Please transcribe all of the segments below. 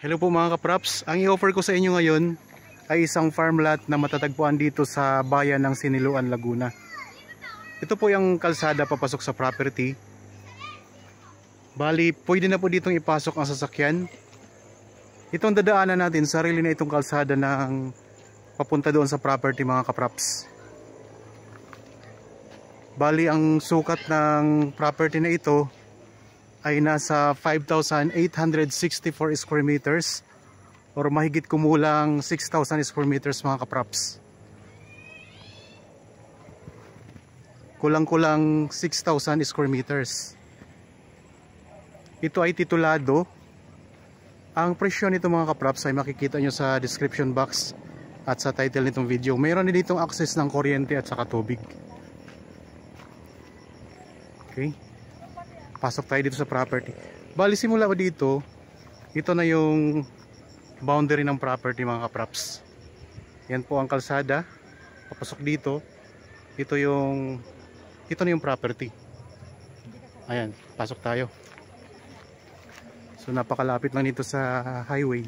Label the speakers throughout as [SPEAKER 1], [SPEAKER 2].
[SPEAKER 1] Hello po mga kapraps, ang i-offer ko sa inyo ngayon ay isang farm lot na matatagpuan dito sa bayan ng Siniloan, Laguna. Ito po yung kalsada papasok sa property. Bali, pwede na po ditong ipasok ang sasakyan. Itong dadaanan natin, sarili na itong kalsada ng papunta doon sa property mga kapraps. Bali, ang sukat ng property na ito ay nasa 5,864 square meters or mahigit kumulang 6,000 square meters mga kapraps. Kulang-kulang 6,000 square meters. Ito ay titulado. Ang presyo nito mga kapraps ay makikita nyo sa description box at sa title nitong video. Mayroon din ditong access ng kuryente at saka tubig. Okay, pasok tayo dito sa property. Bali, simula pa dito, ito na yung boundary ng property mga kapraps. Yan po ang kalsada. Papasok dito, ito na yung property. Ayan, pasok tayo. So napakalapit lang dito sa highway.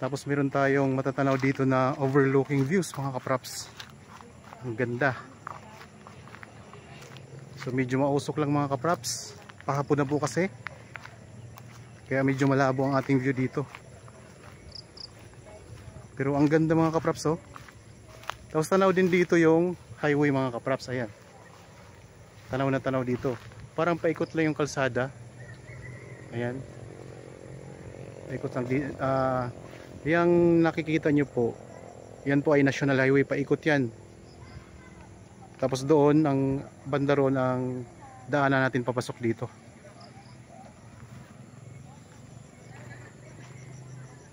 [SPEAKER 1] Tapos meron tayong matatanaw dito na overlooking views mga kapraps. Ang ganda. So medyo mausok lang mga kapraps. Pahapon na po kasi. Kaya medyo malabo ang ating view dito. Pero ang ganda mga kapraps oh. Tapos tanaw din dito yung highway mga kapraps. Ayan. Tanaw na tanaw dito. Parang paikot lang yung kalsada. Ayan. Paikot lang dito. Yung nakikita nyo po, yan po ay National Highway. Paikot yan. Tapos doon, ang banda roon ang daanan natin papasok dito.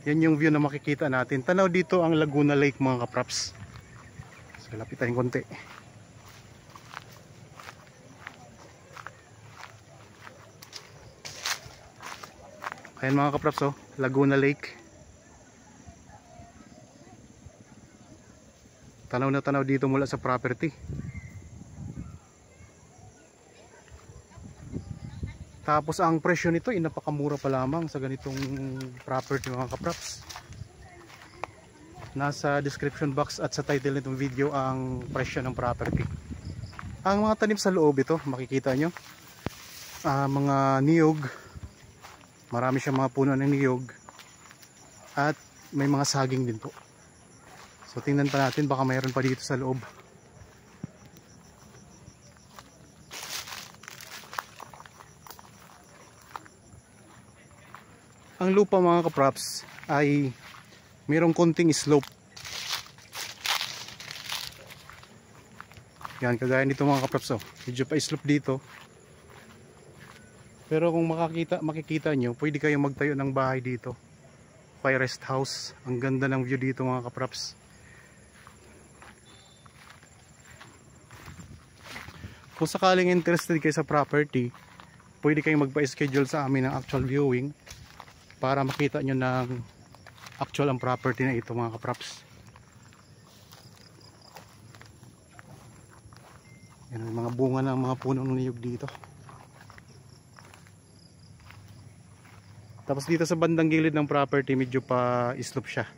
[SPEAKER 1] Yan yung view na makikita natin. Tanaw dito ang Laguna Lake mga kapraps. So lapit tayong konti. Ayan mga kapraps oh, Laguna Lake. Tanaw na tanaw dito mula sa property. Tapos ang presyo nito ay napakamura pa lamang sa ganitong property mga kapraps. Nasa description box at sa title nitong video ang presyo ng property. Ang mga tanim sa loob ito, makikita nyo. Mga niyog. Marami siyang mga puno ng niyog. At may mga saging din po. So tingnan pa natin, baka mayroon pa dito sa loob. Ang lupa mga kapraps ay mayroong konting slope. Yan, kagaya nito mga kapraps oh. Medyo pa slope dito. Pero kung makikita nyo, pwede kayong magtayo ng bahay dito. Kaya rest house. Ang ganda ng view dito mga kapraps. Kung sakaling interested kayo sa property, pwede kayong magpa-schedule sa amin ng actual viewing para makita nyo ng actual ang property na ito mga kapraps. Yan ang mga bunga ng mga punong niyog dito. Tapos dito sa bandang gilid ng property medyo pa slope siya.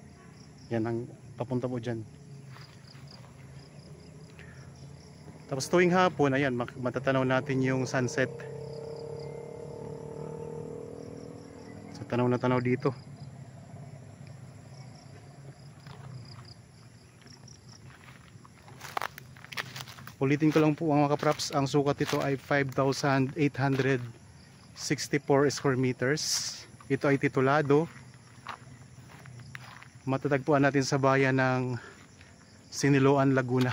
[SPEAKER 1] Yan ang papunta mo dyan. Tapos tuwing hapon, ayan, matatanaw natin yung sunset. So tanaw na tanaw dito. Ulitin ko lang po ang mga kapraps, ang sukat ito ay 5,864 square meters. Ito ay titulado. Matatagpuan natin sa bayan ng Siniloan, Laguna.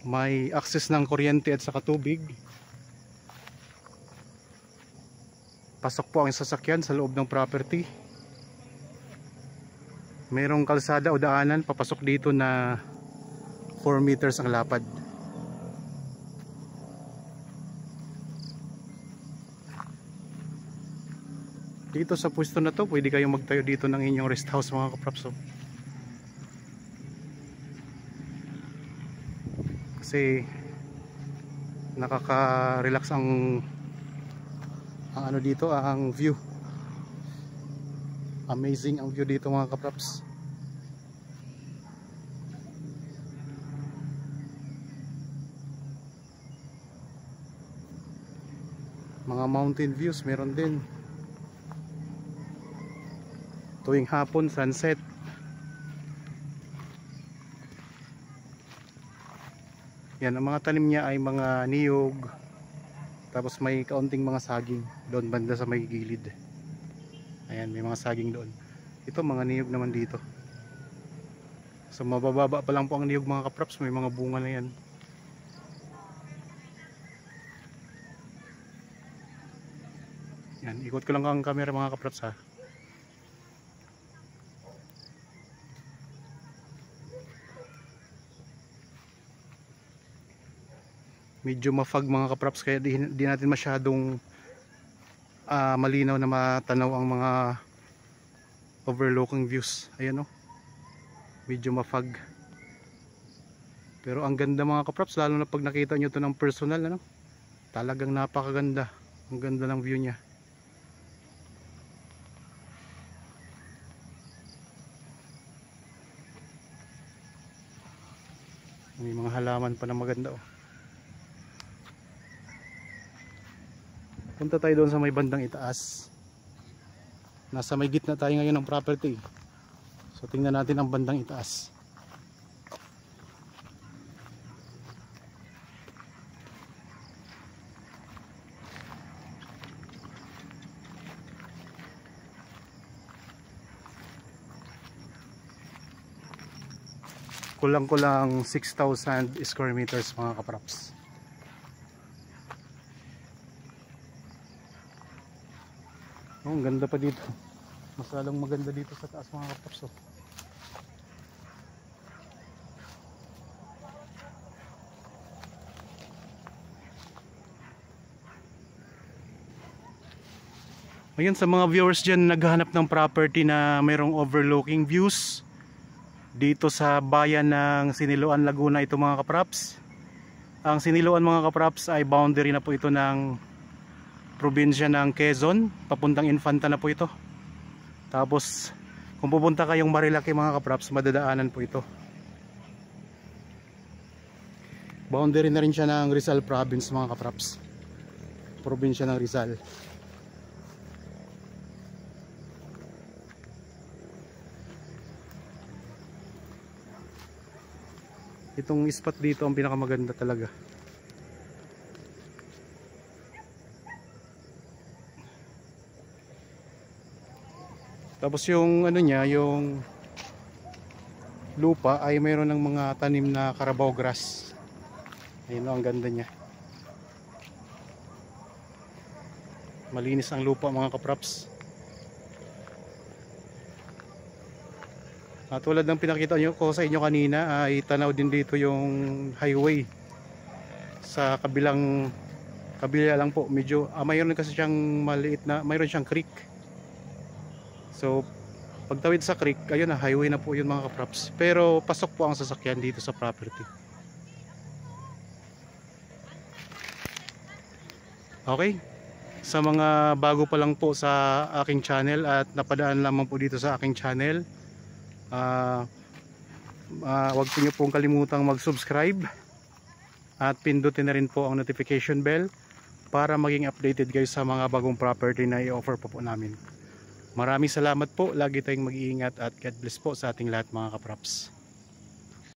[SPEAKER 1] May access ng kuryente at saka tubig. Pasok po ang sasakyan sa loob ng property. Merong kalsada o daanan papasok dito na 4 meters ang lapad. Dito sa pwesto na to, pwede kayong magtayo dito ng inyong rest house mga kapraps. Kasi nakaka-relax ang ano dito, ang view. Amazing ang view dito mga kapraps. Mga mountain views meron din. Tuwing hapon, sunset. Yan, ang mga tanim niya ay mga niyog. Tapos may kaunting mga saging doon banda sa may gilid. Ayan, may mga saging doon. Ito mga niyog naman dito. So mabababa pa lang po ang niyog mga kapraps. May mga bunga na yan. Yan, ikot ko lang ang camera mga kapraps ha. Medyo mafag mga kapraps, kaya di natin masyadong malinaw na matanaw ang mga overlooking views. Ayan o, medyo mafag, pero ang ganda mga kapraps, lalo na pag nakita nyo to ng personal, ano? Talagang napakaganda. Ang ganda ng view nya. May mga halaman pa na maganda oh. Punta tayo doon sa may bandang itaas. Nasa may gitna tayo ngayon ng property. So tingnan natin ang bandang itaas. Kulang-kulang 6,000 square meters mga kapraps. Oh, ang ganda pa dito. Mas lalong maganda dito sa taas mga kapraps. Oh. Ayun, sa mga viewers dyan naghahanap ng property na mayroong overlooking views dito sa bayan ng Siniloan, Laguna, ito mga kapraps. Ang Siniloan mga kapraps ay boundary na po ito ng probinsya ng Quezon, papuntang Infanta na po ito. Tapos kung pupunta kayong Marilaki mga kapraps, madadaanan po ito. Boundary na rin siya ng Rizal Province mga kapraps, probinsya ng Rizal. Itong spot dito ang pinakamaganda talaga. Tapos yung ano niya, yung lupa ay mayroon ng mga tanim na Carabao grass. Ayun, ang ganda niya. Malinis ang lupa mga kapraps. At tulad ng pinakita ko sa inyo kanina, ay tanaw din dito yung highway. Sa kabila lang po, medyo mayroon kasi siyang maliit na, mayroon siyang creek. So pagtawid sa creek, ayun na, highway na po yun mga kapraps. Pero pasok po ang sasakyan dito sa property. Okay, sa mga bago pa lang po sa aking channel at napadaan lamang po dito sa aking channel, wag po nyo pong kalimutang mag-subscribe at pindutin na rin po ang notification bell para maging updated kayo sa mga bagong property na i-offer po namin. Maraming salamat po, lagi tayong mag-iingat at God bless po sa ating lahat mga kapraps.